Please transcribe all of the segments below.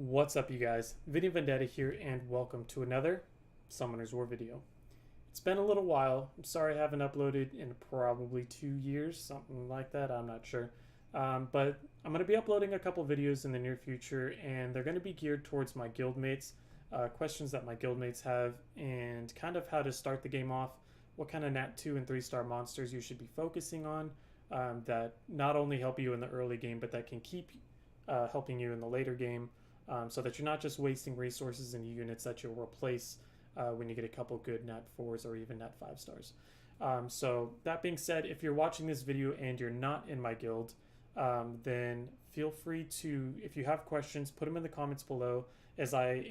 What's up, you guys? Vinny Vendetta here, and welcome to another Summoner's War video. It's been a little while. I'm sorry I haven't uploaded in probably 2 years, something like that. I'm not sure. But I'm going to be uploading a couple videos in the near future, and they're going to be geared towards my guildmates, questions that my guildmates have, and kind of how to start the game off, what kind of Nat 2 and 3-star monsters you should be focusing on that not only help you in the early game, but that can keep helping you in the later game. So that you're not just wasting resources in units that you'll replace when you get a couple good Nat 4s or even Nat 5 stars. So that being said, if you're watching this video and you're not in my guild, then feel free to, if you have questions, put them in the comments below. As I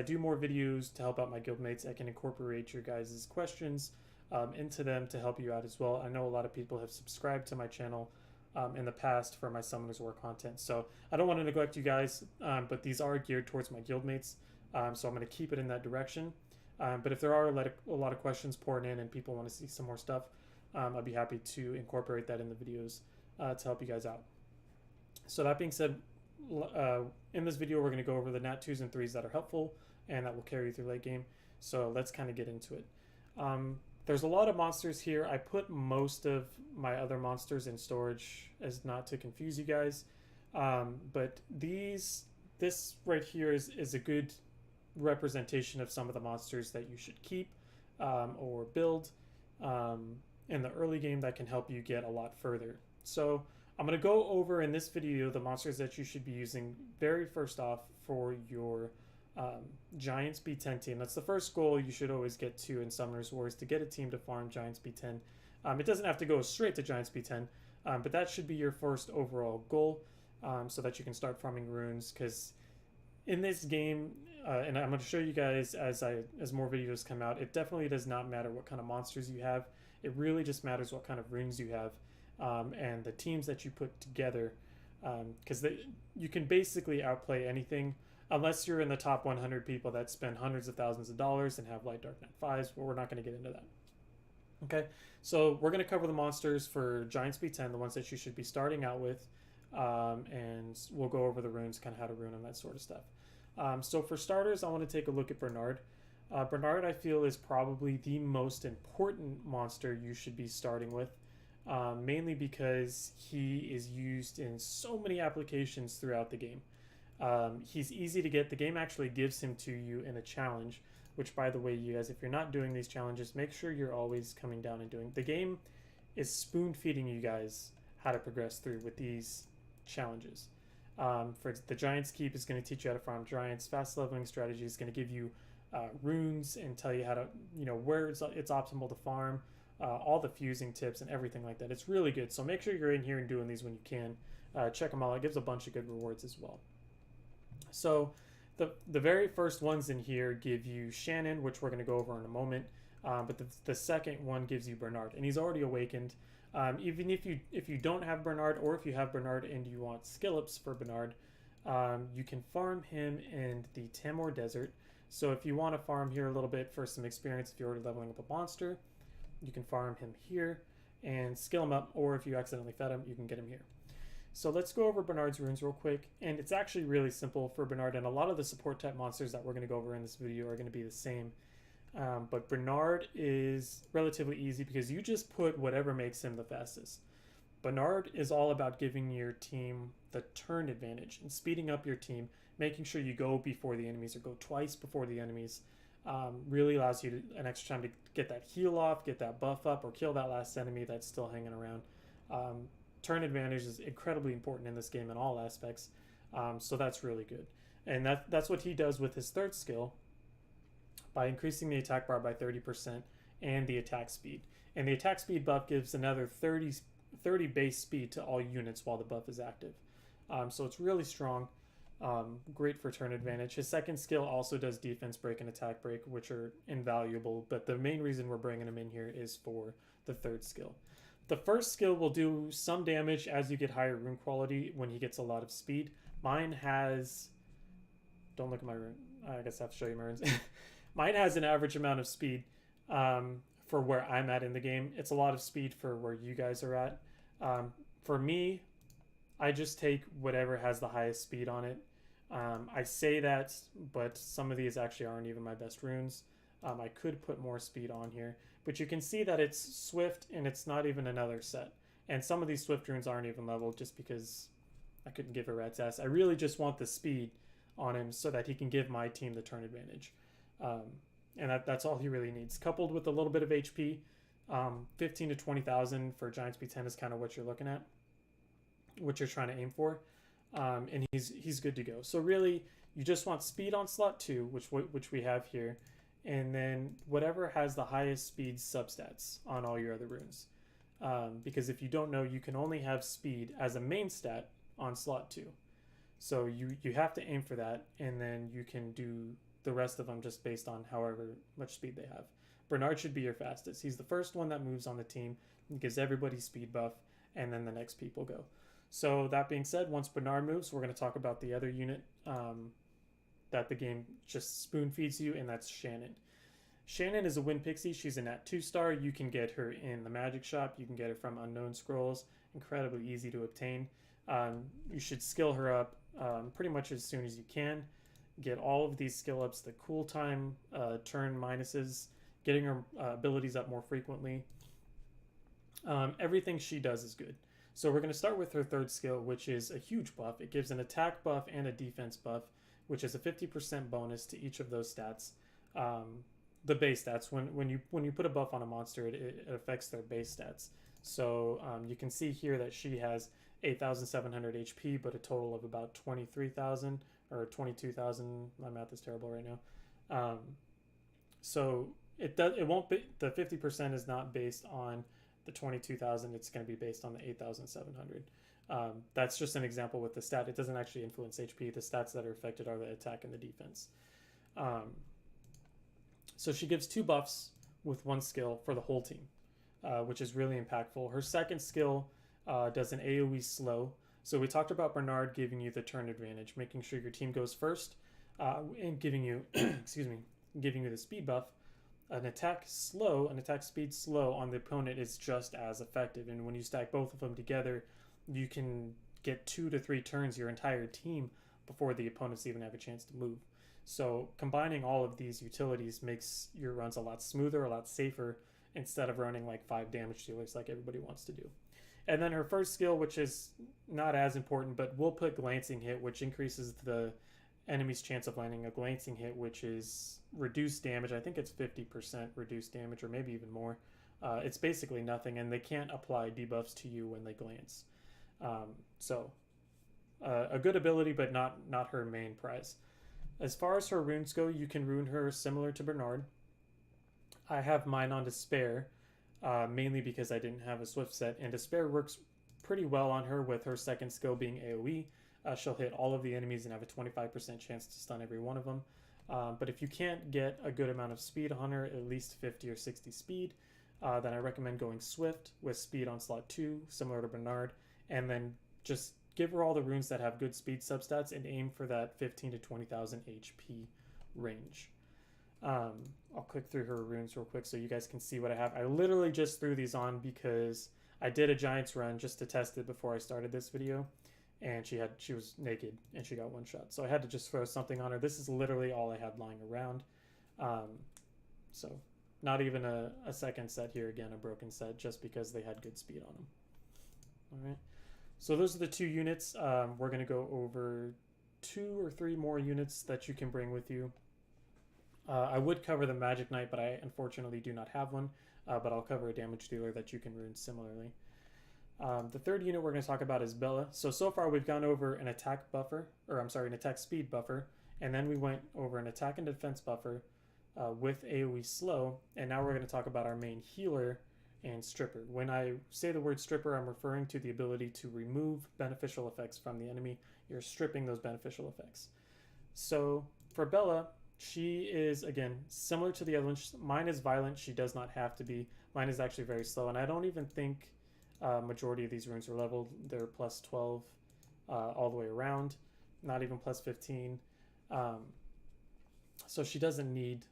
do more videos to help out my guildmates, I can incorporate your guys' questions into them to help you out as well. I know a lot of people have subscribed to my channel in the past for my Summoners War content. So I don't want to neglect you guys, but these are geared towards my guildmates. So I'm going to keep it in that direction. But if there are a lot of questions pouring in and people want to see some more stuff, I'd be happy to incorporate that in the videos to help you guys out. So that being said, in this video, we're going to go over the Nat 2s and 3s that are helpful and that will carry you through late game. So let's kind of get into it. There's a lot of monsters here. I put most of my other monsters in storage as not to confuse you guys. But this right here is a good representation of some of the monsters that you should keep or build in the early game that can help you get a lot further. So I'm going to go over in this video the monsters that you should be using very first off for your Giants B10 team. That's the first goal you should always get to in Summoners War, is to get a team to farm Giants B10. It doesn't have to go straight to Giants B10, but that should be your first overall goal, so that you can start farming runes. Because in this game, and I'm going to show you guys as more videos come out, it definitely does not matter what kind of monsters you have. It really just matters what kind of runes you have and the teams that you put together, because you can basically outplay anything. Unless you're in the top 100 people that spend hundreds of thousands of dollars and have light dark Nat 5s, well, we're not going to get into that. Okay, so we're going to cover the monsters for Giants B10, the ones that you should be starting out with, and we'll go over the runes, kind of how to rune them, that sort of stuff. So for starters, I want to take a look at Bernard. Bernard, I feel, is probably the most important monster you should be starting with, mainly because he is used in so many applications throughout the game. He's easy to get. The game actually gives him to you in a challenge, which, by the way, you guys, if you're not doing these challenges, make sure you're always coming down and doing. The game is spoon feeding you guys how to progress through with these challenges. For the Giants Keep is going to teach you how to farm giants. Fast leveling strategy is going to give you runes and tell you how to, where it's optimal to farm, all the fusing tips and everything like that. It's really good. So make sure you're in here and doing these when you can. Check them all. It gives a bunch of good rewards as well. So the very first ones in here give you Shannon, which we're going to go over in a moment. But the second one gives you Bernard, and he's already awakened. Even if you don't have Bernard, or if you have Bernard and you want skill ups for Bernard, you can farm him in the Tamor Desert. So if you want to farm here a little bit for some experience, if you're already leveling up a monster, you can farm him here and skill him up, or if you accidentally fed him, you can get him here. So let's go over Bernard's runes real quick, and it's actually really simple for Bernard, and a lot of the support type monsters that we're going to go over in this video are going to be the same. But Bernard is relatively easy because you just put whatever makes him the fastest. Bernard is all about giving your team the turn advantage and speeding up your team, making sure you go before the enemies or go twice before the enemies. Really allows you an extra time to get that heal off, get that buff up, or kill that last enemy that's still hanging around. Turn advantage is incredibly important in this game in all aspects, so that's really good. And that's what he does with his third skill by increasing the attack bar by 30% and the attack speed. And the attack speed buff gives another 30 base speed to all units while the buff is active. So it's really strong, great for turn advantage. His second skill also does defense break and attack break, which are invaluable, but the main reason we're bringing him in here is for the third skill. The first skill will do some damage as you get higher rune quality when he gets a lot of speed. Mine has... Don't look at my rune. I guess I have to show you my runes. Mine has an average amount of speed for where I'm at in the game. It's a lot of speed for where you guys are at. For me, I just take whatever has the highest speed on it. I say that, but some of these actually aren't even my best runes. I could put more speed on here, but you can see that it's swift and it's not even another set. And some of these swift runes aren't even leveled just because I couldn't give a rat's ass. I really just want the speed on him so that he can give my team the turn advantage. Um, and that's all he really needs. Coupled with a little bit of HP, 15 to 20,000 for Giants B10 is kind of what you're looking at, what you're trying to aim for. And he's good to go. So really, you just want speed on slot 2, which we have here, and then whatever has the highest speed substats on all your other runes. Because if you don't know, you can only have speed as a main stat on slot 2. So you have to aim for that, and then you can do the rest of them just based on however much speed they have. Bernard should be your fastest. He's the first one that moves on the team, gives everybody speed buff, and then the next people go. So that being said, once Bernard moves, we're going to talk about the other unit that the game just spoon feeds you, and that's Shannon. Shannon is a Wind Pixie. She's a Nat 2-star. You can get her in the Magic Shop. You can get her from Unknown Scrolls. Incredibly easy to obtain. You should skill her up pretty much as soon as you can. Get all of these skill ups, the cool time, turn minuses, getting her abilities up more frequently. Everything she does is good. So we're going to start with her third skill, which is a huge buff. It gives an attack buff and a defense buff, which is a 50% bonus to each of those stats. The base stats, when you put a buff on a monster, it affects their base stats. So you can see here that she has 8,700 HP, but a total of about 23,000 or 22,000. My math is terrible right now. So it won't be, the 50% is not based on the 22,000. It's going to be based on the 8,700. That's just an example with the stat. It doesn't actually influence HP. The stats that are affected are the attack and the defense. So she gives 2 buffs with 1 skill for the whole team, which is really impactful. Her second skill does an AoE slow. So we talked about Bernard giving you the turn advantage, making sure your team goes first, and giving you, excuse me, giving you the speed buff. An attack speed slow on the opponent is just as effective. And when you stack both of them together, you can get 2 to 3 turns your entire team before the opponents even have a chance to move. So combining all of these utilities makes your runs a lot smoother, a lot safer, instead of running like 5 damage dealers like everybody wants to do. And then her first skill, which is not as important, but we'll put Glancing Hit, which increases the enemy's chance of landing a glancing hit, which is reduced damage. I think it's 50% reduced damage, or maybe even more. It's basically nothing, and they can't apply debuffs to you when they glance. So a good ability, but not her main prize. As far as her runes go, you can rune her similar to Bernard. I have mine on Despair, mainly because I didn't have a Swift set, and Despair works pretty well on her with her second skill being AoE. She'll hit all of the enemies and have a 25% chance to stun every one of them. But if you can't get a good amount of speed on her, at least 50 or 60 speed, then I recommend going Swift with speed on slot 2, similar to Bernard, and then just give her all the runes that have good speed substats and aim for that 15 to 20,000 HP range. I'll click through her runes real quick so you guys can see what I have. I literally just threw these on because I did a Giants run just to test it before I started this video. And she was naked and she got 1 shot. So I had to just throw something on her. This is literally all I had lying around. So not even a second set here. Again, a broken set just because they had good speed on them. All right. So those are the 2 units. We're going to go over 2 or 3 more units that you can bring with you. I would cover the Magic Knight, but I unfortunately do not have one. But I'll cover a damage dealer that you can rune similarly. The third unit we're going to talk about is Bella. So far we've gone over an attack speed buffer, and then we went over an attack and defense buffer with AoE slow, and now we're going to talk about our main healer and stripper. When I say the word stripper, I'm referring to the ability to remove beneficial effects from the enemy. You're stripping those beneficial effects. So for Bella, she is, again, similar to the other one. Mine is violent. She does not have to be. Mine is actually very slow, and I don't even think majority of these runes are leveled. They're plus 12 all the way around, not even plus 15. So she doesn't need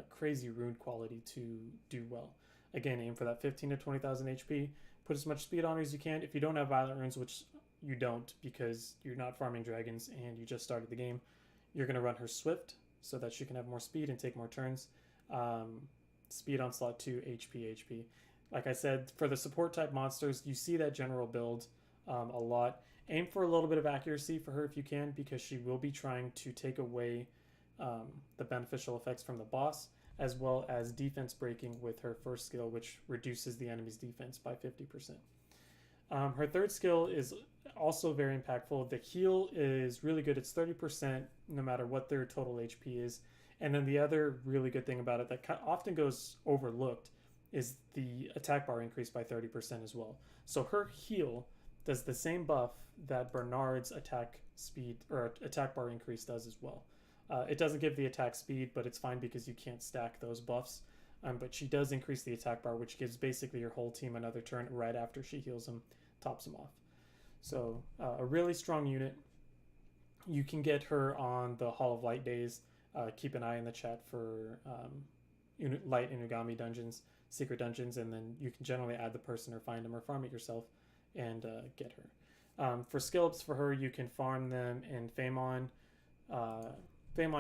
crazy rune quality to do well. Again, aim for that 15 to 20,000 HP. Put as much speed on her as you can. If you don't have violent runes, which you don't because you're not farming dragons and you just started the game, you're going to run her Swift so that she can have more speed and take more turns. Speed on slot 2, HP. Like I said, for the support type monsters, you see that general build a lot. Aim for a little bit of accuracy for her if you can, because she will be trying to take away the beneficial effects from the boss, as well as defense breaking with her first skill, which reduces the enemy's defense by 50%. Her third skill is also very impactful. The heal is really good. It's 30% no matter what their total HP is. And then the other really good thing about it that often goes overlooked is the attack bar increase by 30% as well. So her heal does the same buff that Bernard's attack speed or attack bar increase does as well. It doesn't give the attack speed, but it's fine because you can't stack those buffs. But she does increase the attack bar, which gives basically your whole team another turn right after she heals them, tops them off. So a really strong unit. You can get her on the Hall of Light days. Keep an eye in the chat for light Inugami dungeons, secret dungeons, and then you can generally add the person or find them or farm it yourself and get her. For skill ups for her, you can farm them in Famon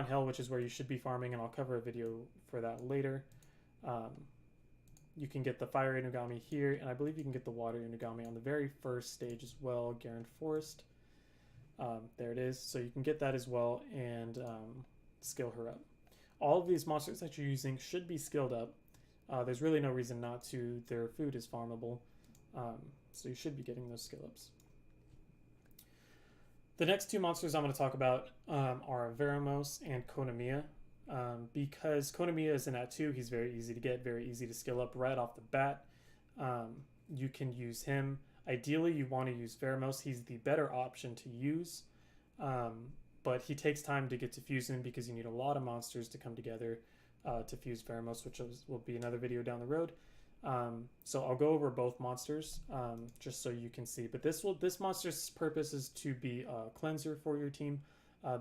Hell, which is where you should be farming, and I'll cover a video for that later. You can get the Fire Inugami here, and I believe you can get the Water Inugami on the very first stage as well, Garen Forest. There it is. So you can get that as well and skill her up. All of these monsters that you're using should be skilled up. There's really no reason not to. Their food is farmable, so you should be getting those skill ups. The next two monsters I'm going to talk about are Veramos and Konamiya. Because Konamiya is an at 2, he's very easy to get, very easy to skill up right off the bat. You can use him. Ideally, you want to use Veramos. He's the better option to use, but he takes time to get to fuse him because you need a lot of monsters to come together to fuse Veramos, which will be another video down the road. So I'll go over both monsters just so you can see. But this monster's purpose is to be a cleanser for your team.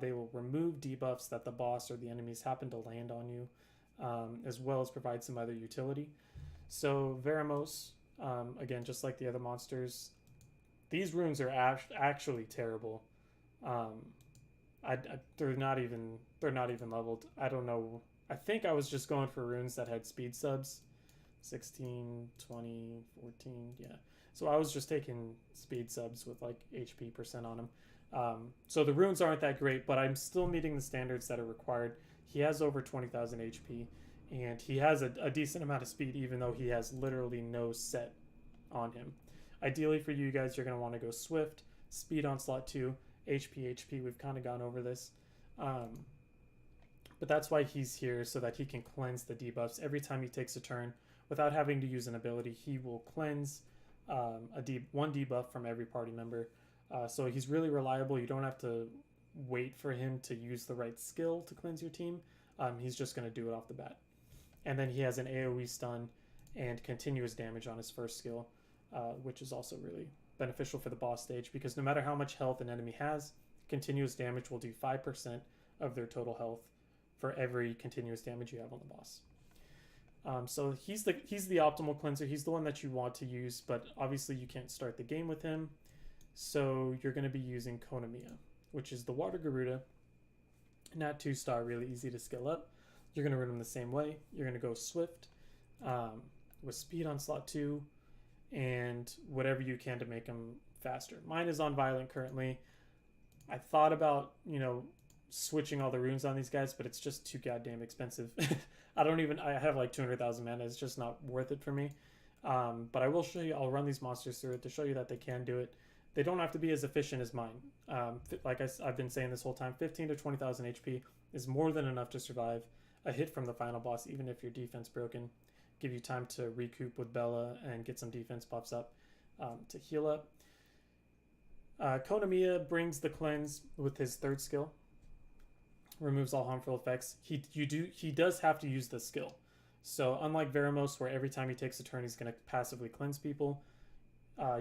They will remove debuffs that the boss or the enemies happen to land on you, as well as provide some other utility. So Veramos, again, just like the other monsters, these runes are actually terrible. They're not even leveled. I don't know. I think I was just going for runes that had speed subs, 16, 20, 14, yeah. So I was just taking speed subs with like HP % on them. So the runes aren't that great, but I'm still meeting the standards that are required. He has over 20,000 HP, and he has a decent amount of speed, even though he has literally no set on him. Ideally for you guys, you're going to want to go Swift, speed on slot 2, HP. We've kind of gone over this. But that's why he's here, so that he can cleanse the debuffs. Every time he takes a turn, without having to use an ability, he will cleanse one debuff from every party member. So he's really reliable. You don't have to wait for him to use the right skill to cleanse your team. He's just going to do it off the bat. And then he has an AoE stun and continuous damage on his first skill, which is also really beneficial for the boss stage, because no matter how much health an enemy has, continuous damage will do 5% of their total health for every continuous damage you have on the boss. So he's the optimal cleanser. He's the one that you want to use, but obviously you can't start the game with him. So you're going to be using Konamiya, which is the Water Garuda. Nat 2-star, really easy to skill up. You're going to run him the same way. You're going to go Swift with speed on slot 2 and whatever you can to make him faster. Mine is on Violent currently. I thought about, switching all the runes on these guys, but it's just too goddamn expensive. I have like 200,000 mana. It's just not worth it for me. But I will show you, I'll run these monsters through it to show you that they can do it. They don't have to be as efficient as mine. Like I've been saying this whole time, 15 to 20,000 HP is more than enough to survive a hit from the final boss, even if your defense broken. Give you time to recoup with Bella and get some defense buffs up to heal up. Konamiya brings the cleanse with his third skill. Removes all harmful effects. He does have to use the skill. So unlike Veramos, where every time he takes a turn he's going to passively cleanse people,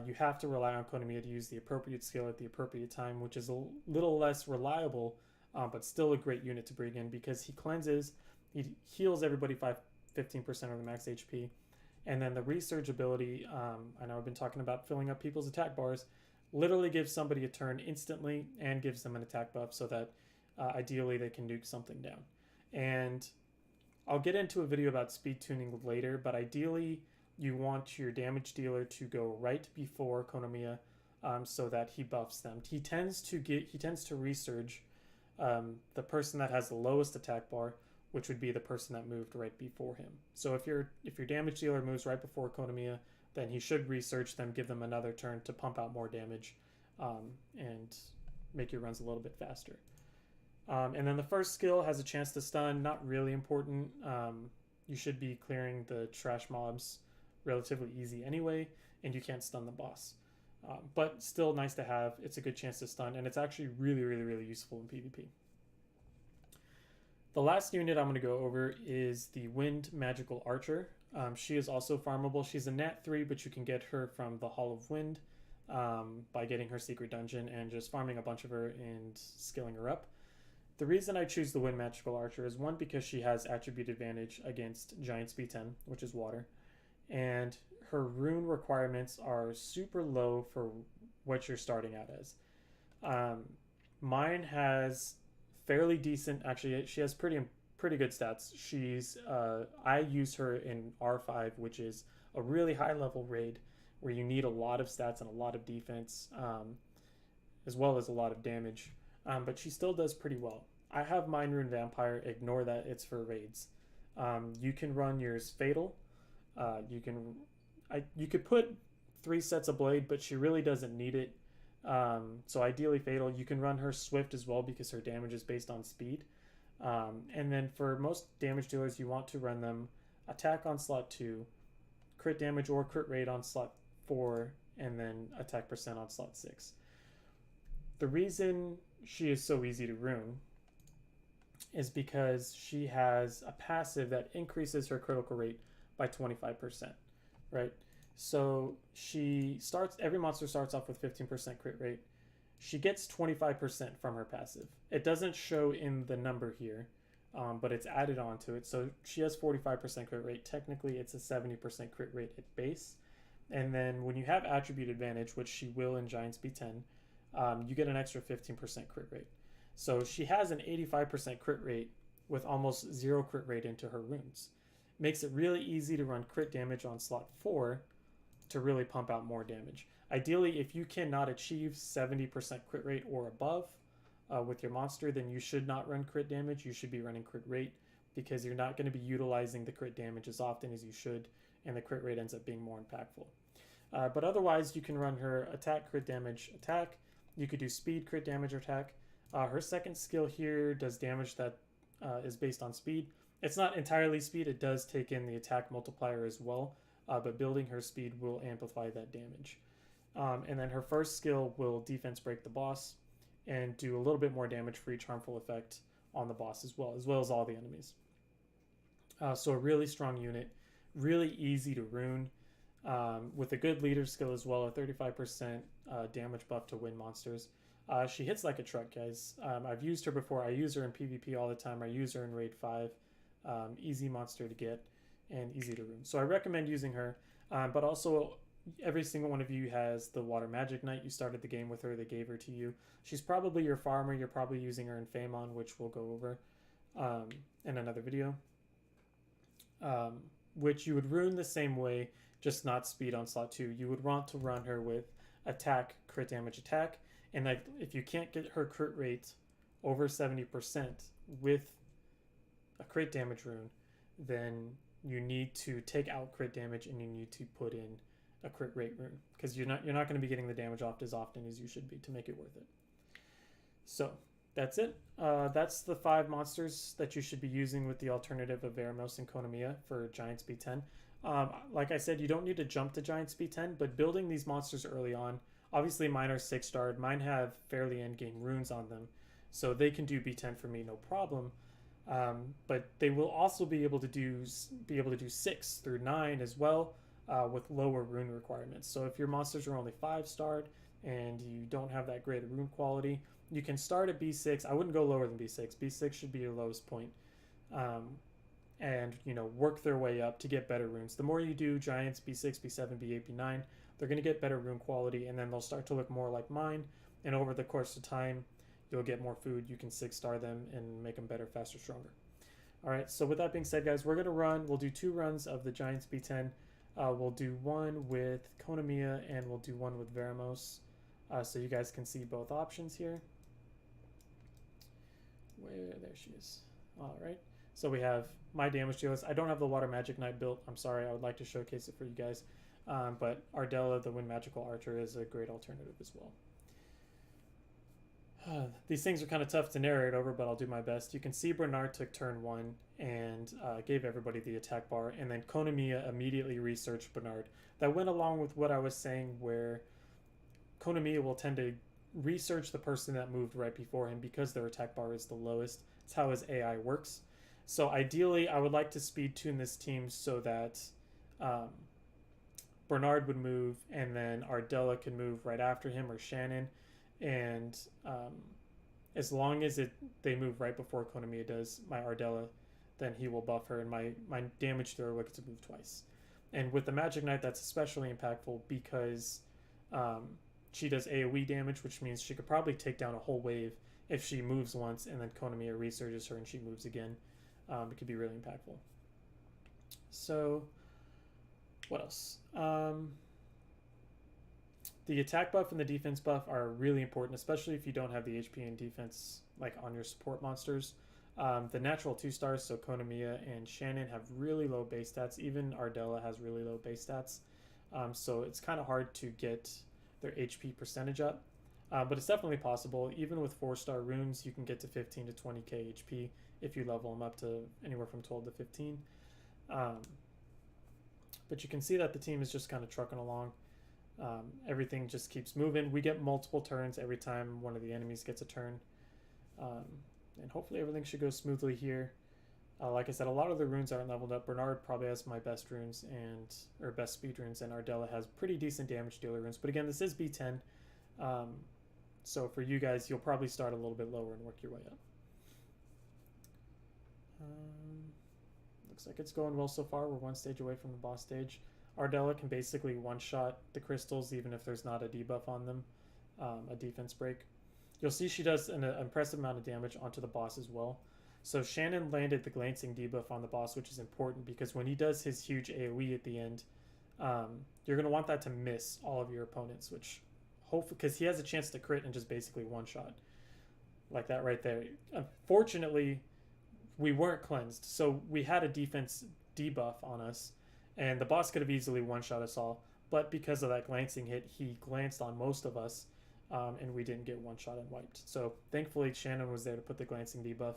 you have to rely on Konamiya to use the appropriate skill at the appropriate time, which is a little less reliable, but still a great unit to bring in, because he cleanses, he heals everybody 15% of the max HP, and then the resurge ability, I know I've been talking about filling up people's attack bars, literally gives somebody a turn instantly and gives them an attack buff so that ideally they can nuke something down. And I'll get into a video about speed tuning later, but ideally you want your damage dealer to go right before Konomiya, so that he buffs them. He tends to resurge the person that has the lowest attack bar, which would be the person that moved right before him. So if your damage dealer moves right before Konomiya, then he should research them, give them another turn to pump out more damage, and make your runs a little bit faster. And then the first skill has a chance to stun, not really important. You should be clearing the trash mobs relatively easy anyway, and you can't stun the boss. But still nice to have. It's a good chance to stun, and it's actually really, really, really useful in PvP. The last unit I'm going to go over is the Wind Magical Archer. She is also farmable. She's a Nat 3, but you can get her from the Hall of Wind by getting her secret dungeon and just farming a bunch of her and skilling her up. The reason I choose the Wind Magical Archer is, one, because she has attribute advantage against Giant's B10, which is water, and her rune requirements are super low for what you're starting out as. Mine has fairly decent, actually she has pretty good stats. She's I use her in R5, which is a really high level raid where you need a lot of stats and a lot of defense, as well as a lot of damage, but she still does pretty well. I have Mind Rune Vampire. Ignore that, it's for raids. You can run yours Fatal. You could put 3 sets of Blade, but she really doesn't need it. So ideally Fatal. You can run her Swift as well because her damage is based on speed. And then for most damage dealers, you want to run them attack on slot 2, crit damage or crit rate on slot 4, and then attack percent on slot 6. The reason she is so easy to rune is because she has a passive that increases her critical rate by 25%, right? So every monster starts off with 15% crit rate. She gets 25% from her passive. It doesn't show in the number here, but it's added onto it. So she has 45% crit rate. Technically, it's a 70% crit rate at base. And then when you have attribute advantage, which she will in Giant's B10, you get an extra 15% crit rate. So she has an 85% crit rate with almost 0 crit rate into her runes. Makes it really easy to run crit damage on slot 4 to really pump out more damage. Ideally, if you cannot achieve 70% crit rate or above with your monster, then you should not run crit damage. You should be running crit rate, because you're not going to be utilizing the crit damage as often as you should, and the crit rate ends up being more impactful. But otherwise, you can run her attack, crit damage, attack. You could do speed, crit damage, or attack. Her second skill here does damage that is based on speed. It's not entirely speed. It does take in the attack multiplier as well, but building her speed will amplify that damage. And then her first skill will defense break the boss and do a little bit more damage for each harmful effect on the boss as well as all the enemies. So a really strong unit, really easy to rune, with a good leader skill as well, a 35% damage buff to win monsters. She hits like a truck, guys. I've used her before. I use her in PvP all the time. I use her in Raid 5. Easy monster to get and easy to rune. So I recommend using her. But also, every single one of you has the Water Magic Knight. You started the game with her. They gave her to you. She's probably your farmer. You're probably using her in Famon, which we'll go over in another video. Which you would rune the same way, just not speed on slot 2. You would want to run her with attack, crit damage, attack. And if you can't get her crit rate over 70% with a crit damage rune, then you need to take out crit damage and you need to put in a crit rate rune, because you're not going to be getting the damage off as often as you should be to make it worth it. So that's it. That's the 5 monsters that you should be using with the alternative of Veramos and Konomiya for Giant's B10. Like I said, you don't need to jump to Giant's B10, but building these monsters early on, obviously mine are 6-starred. Mine have fairly endgame runes on them, so they can do B10 for me, no problem. But they will also be able to do 6 through 9 as well, with lower rune requirements. So if your monsters are only 5-starred and you don't have that great rune quality, you can start at B6. I wouldn't go lower than B6. B6 should be your lowest point. And work their way up to get better runes. The more you do Giants, B6, B7, B8, B9, they're going to get better rune quality, and then they'll start to look more like mine. And over the course of time, you'll get more food. You can 6-star them and make them better, faster, stronger. All right, so with that being said, guys, we're going to run. We'll do 2 runs of the Giants B10. We'll do one with Konamiya, and we'll do one with Veramos. So you guys can see both options here. There she is. All right. So we have my damage dealers. I don't have the Water Magic Knight built. I'm sorry. I would like to showcase it for you guys. But Ardella, the Wind Magical Archer, is a great alternative as well. These things are kind of tough to narrate over, but I'll do my best. You can see Bernard took turn 1 and gave everybody the attack bar, and then Konamiya immediately researched Bernard. That went along with what I was saying, where Konamiya will tend to research the person that moved right before him because their attack bar is the lowest. It's how his AI works. So ideally, I would like to speed tune this team so that Bernard would move, and then Ardella could move right after him, or Shannon. And as long as they move right before Konamiya does, my Ardella, then he will buff her, and my damage dealer will get to move twice. And with the Magic Knight, that's especially impactful because she does AoE damage, which means she could probably take down a whole wave if she moves once, and then Konamiya resurges her and she moves again. It could be really impactful. So, what else? The attack buff and the defense buff are really important, especially if you don't have the HP and defense like on your support monsters. The natural 2-stars, so Konamiya and Shannon, have really low base stats. Even Ardella has really low base stats. So it's kind of hard to get their HP percentage up. But it's definitely possible. Even with 4-star runes, you can get to 15 to 20k HP if you level them up to anywhere from 12 to 15. But you can see that the team is just kind of trucking along. Everything just keeps moving. We get multiple turns every time one of the enemies gets a turn. And hopefully everything should go smoothly here. Like I said, a lot of the runes aren't leveled up. Bernard probably has my best runes, or best speed runes, and Ardella has pretty decent damage dealer runes. But again, this is B10. So for you guys, you'll probably start a little bit lower and work your way up. Looks like it's going well so far. We're 1 stage away from the boss stage. Ardella can basically one-shot the crystals even if there's not a debuff on them, a defense break. You'll see she does an impressive amount of damage onto the boss as well. So Shannon landed the glancing debuff on the boss, which is important because when he does his huge AoE at the end, you're going to want that to miss all of your opponents, which hopefully, because he has a chance to crit and just basically one-shot like that right there. Unfortunately, we weren't cleansed, so we had a defense debuff on us, and the boss could have easily one-shot us all, but because of that glancing hit, he glanced on most of us, and we didn't get one-shot and wiped. So thankfully, Shannon was there to put the glancing debuff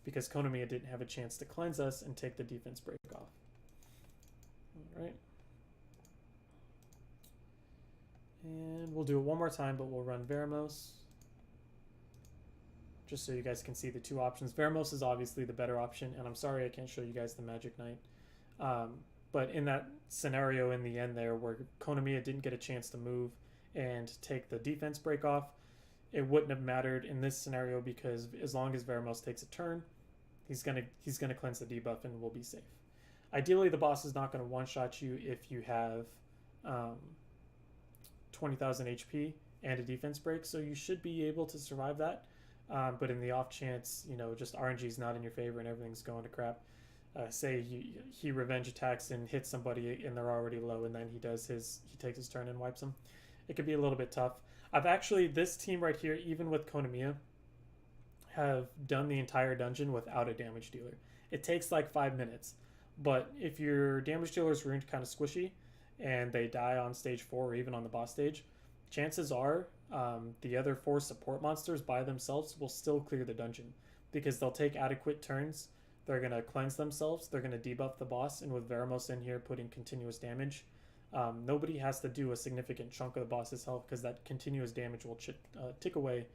because Konamiya didn't have a chance to cleanse us and take the defense break off. All right. And we'll do it one more time, but we'll run Veramos, just so you guys can see the 2 options. Veramos is obviously the better option, and I'm sorry I can't show you guys the Magic Knight. But in that scenario in the end there where Konamiya didn't get a chance to move and take the defense break off, it wouldn't have mattered in this scenario because as long as Veramos takes a turn, he's gonna cleanse the debuff and we'll be safe. Ideally, the boss is not going to one-shot you if you have 20,000 HP and a defense break, so you should be able to survive that. But in the off chance, just RNG is not in your favor and everything's going to crap, say he revenge attacks and hits somebody and they're already low, and then he takes his turn and wipes them. It could be a little bit tough. This team right here, even with Konamiya, have done the entire dungeon without a damage dealer. It takes like 5 minutes, but if your damage dealer is ruined kind of squishy and they die on stage 4 or even on the boss stage, chances are the other 4 support monsters by themselves will still clear the dungeon because they'll take adequate turns. They're going to cleanse themselves. They're going to debuff the boss. And with Veramos in here putting continuous damage, nobody has to do a significant chunk of the boss's health because that continuous damage will tick away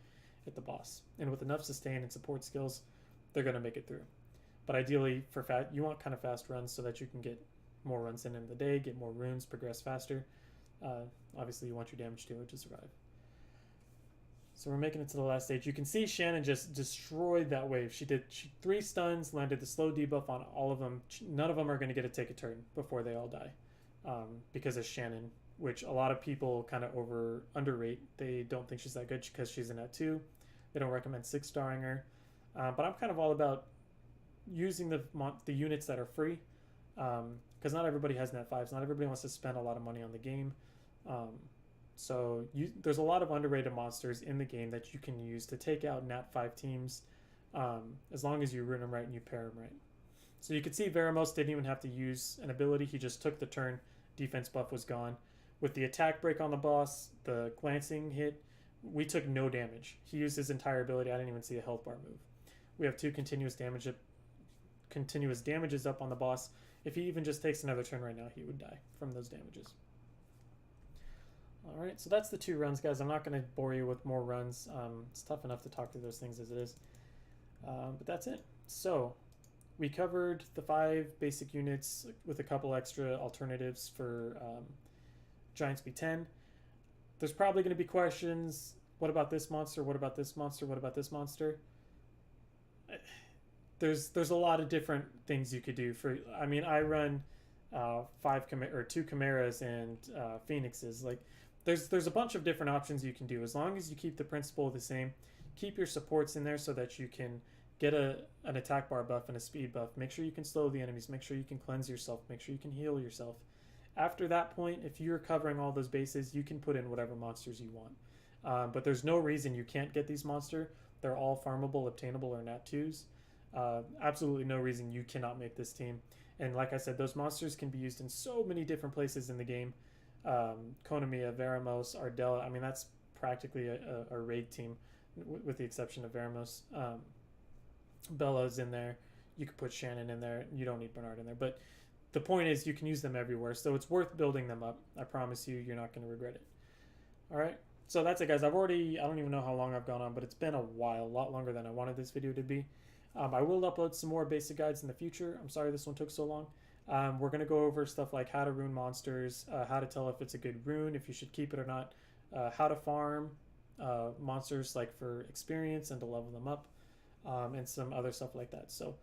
at the boss. And with enough sustain and support skills, they're going to make it through. But ideally, you want kind of fast runs so that you can get more runs in the day, get more runes, progress faster. Obviously, you want your damage dealer to survive. So we're making it to the last stage. You can see Shannon just destroyed that wave. She 3 stuns, landed the slow debuff on all of them. None of them are going to get to take a turn before they all die because of Shannon which a lot of people kind of underrate. They don't think she's that good because she's a net 2. They don't recommend 6-starring her. But I'm kind of all about using the units that are free, because not everybody has net 5s. Not everybody wants to spend a lot of money on the game. So there's a lot of underrated monsters in the game that you can use to take out nat 5 teams, as long as you rune them right and you pair them right. So you could see Veramos didn't even have to use an ability. He just took the turn. Defense buff was gone. With the attack break on the boss, the glancing hit, we took no damage. He used his entire ability. I didn't even see a health bar move. We have 2 continuous damages up on the boss. If he even just takes another turn right now, he would die from those damages. Alright, so that's the 2 runs, guys. I'm not going to bore you with more runs. It's tough enough to talk through those things as it is. But that's it. So we covered the 5 basic units with a couple extra alternatives for Giants B10. There's probably going to be questions. What about this monster? What about this monster? What about this monster? There's a lot of different things you could do. I mean, I run 2 Chimeras and Phoenixes. Like, there's a bunch of different options you can do, as long as you keep the principle the same. Keep your supports in there so that you can get an attack bar buff and a speed buff. Make sure you can slow the enemies. Make sure you can cleanse yourself. Make sure you can heal yourself. After that point, if you're covering all those bases, you can put in whatever monsters you want. But there's no reason you can't get these monsters. They're all farmable, obtainable, or nat 2s. Absolutely no reason you cannot make this team. And like I said, those monsters can be used in so many different places in the game. Konamiya, Veramos, Ardella. I mean, that's practically a raid team, with the exception of Veramos. Bella's in there. You could put Shannon in there. You don't need Bernard in there. But the point is, you can use them everywhere. So it's worth building them up. I promise you, you're not going to regret it. All right. So that's it, guys. I don't even know how long I've gone on, but it's been a while, a lot longer than I wanted this video to be. I will upload some more basic guides in the future. I'm sorry this one took so long. We're going to go over stuff like how to rune monsters, how to tell if it's a good rune, if you should keep it or not, how to farm monsters like for experience and to level them up, and some other stuff like that. So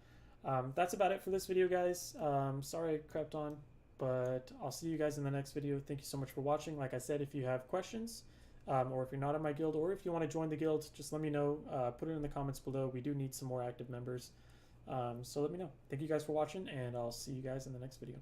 that's about it for this video, guys. Sorry I crept on, but I'll see you guys in the next video. Thank you so much for watching. Like I said, if you have questions, or if you're not in my guild, or if you want to join the guild, just let me know. Put it in the comments below. We do need some more active members. So let me know. Thank you guys for watching, and I'll see you guys in the next video.